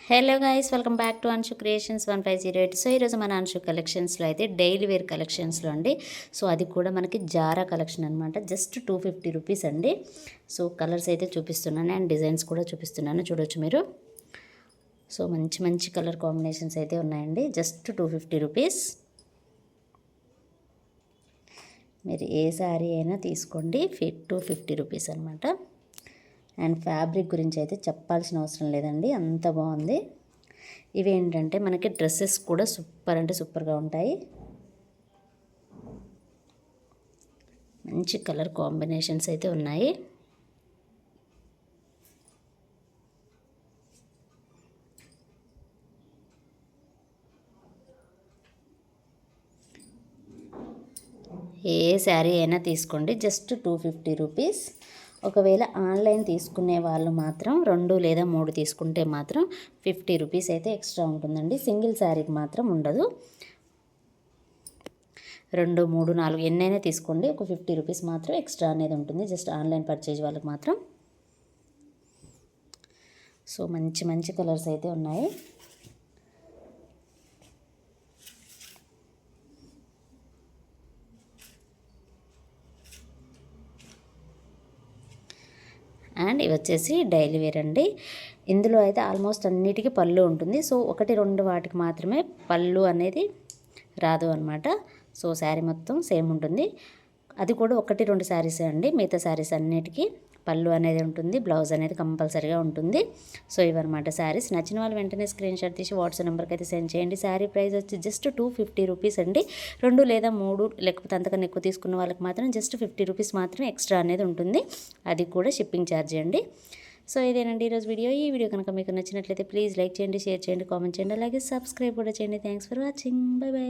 Hello guys, welcome back to Anshu creations 1508. So ఈరోజు మన అన్షు కలెక్షన్స్లో అయితే డైలీ వేర్ కలెక్షన్స్లో అండి. సో అది కూడా మనకి జారా కలెక్షన్ అనమాట. జస్ట్ 250 రూపీస్ అండి. సో కలర్స్ అయితే చూపిస్తున్నాను అండ్ డిజైన్స్ కూడా చూపిస్తున్నాను, చూడొచ్చు మీరు. సో మంచి మంచి కలర్ కాంబినేషన్స్ అయితే ఉన్నాయండి. Just 250 rupees. మీరు ఏ శారీ అయినా తీసుకోండి, 250 రూపీస్ అనమాట. అండ్ ఫ్యాబ్రిక్ గురించి అయితే చెప్పాల్సిన అవసరం లేదండి, అంత బాగుంది. ఇవి ఏంటంటే మనకి డ్రెస్సెస్ కూడా సూపర్ అంటే సూపర్గా ఉంటాయి. మంచి కలర్ కాంబినేషన్స్ అయితే ఉన్నాయి. ఏ శారీ అయినా తీసుకోండి, జస్ట్ 250 రూపీస్. ఒకవేళ ఆన్లైన్ తీసుకునే వాళ్ళు మాత్రం 2 లేదా 3 తీసుకుంటే మాత్రం 50 రూపీస్ అయితే ఎక్స్ట్రా ఉంటుందండి. సింగిల్ శారీకి మాత్రం ఉండదు. 2, 3, 4 ఎన్నైనా తీసుకోండి, ఒక 50 రూపీస్ మాత్రం ఎక్స్ట్రా అనేది ఉంటుంది, జస్ట్ ఆన్లైన్ పర్చేజ్ వాళ్ళకి మాత్రం. సో మంచి మంచి కలర్స్ అయితే ఉన్నాయి. అండ్ ఇవి వచ్చేసి డైలీ వేర్ అండి. ఇందులో అయితే ఆల్మోస్ట్ అన్నిటికీ పళ్ళు ఉంటుంది. సో 1, 2 వాటికి మాత్రమే పళ్ళు అనేది రాదు అనమాట. సో శారీ మొత్తం సేమ్ ఉంటుంది. అది కూడా 1, 2 శారీసే అండి. మిగతా శారీస్ అన్నిటికీ పళ్ళు అనేది ఉంటుంది, బ్లౌజ్ అనేది కంపల్సరీగా ఉంటుంది. సో ఇవన్నమాట శారీస్. నచ్చిన వాళ్ళు వెంటనే స్క్రీన్ షాట్ తీసి వాట్సాప్ నెంబర్కి అయితే సెండ్ చేయండి. శారీ ప్రైస్ వచ్చి జస్ట్ 250 రూపీస్ అండి. 2 లేదా 3 లేకపోతే అంతకన్నా ఎక్కువ తీసుకున్న వాళ్ళకి మాత్రం జస్ట్ 50 రూపీస్ మాత్రమే ఎక్స్ట్రా అనేది ఉంటుంది. అది కూడా షిప్పింగ్ ఛార్జ్ అండి. సో ఇదేనండి ఈరోజు వీడియో. ఈ వీడియో కనుక మీకు నచ్చినట్లయితే ప్లీజ్ లైక్ చేయండి, షేర్ చేయండి, కామెంట్ చేయండి, అలాగే సబ్స్క్రైబ్ కూడా చేయండి. Thanks for watching. By by.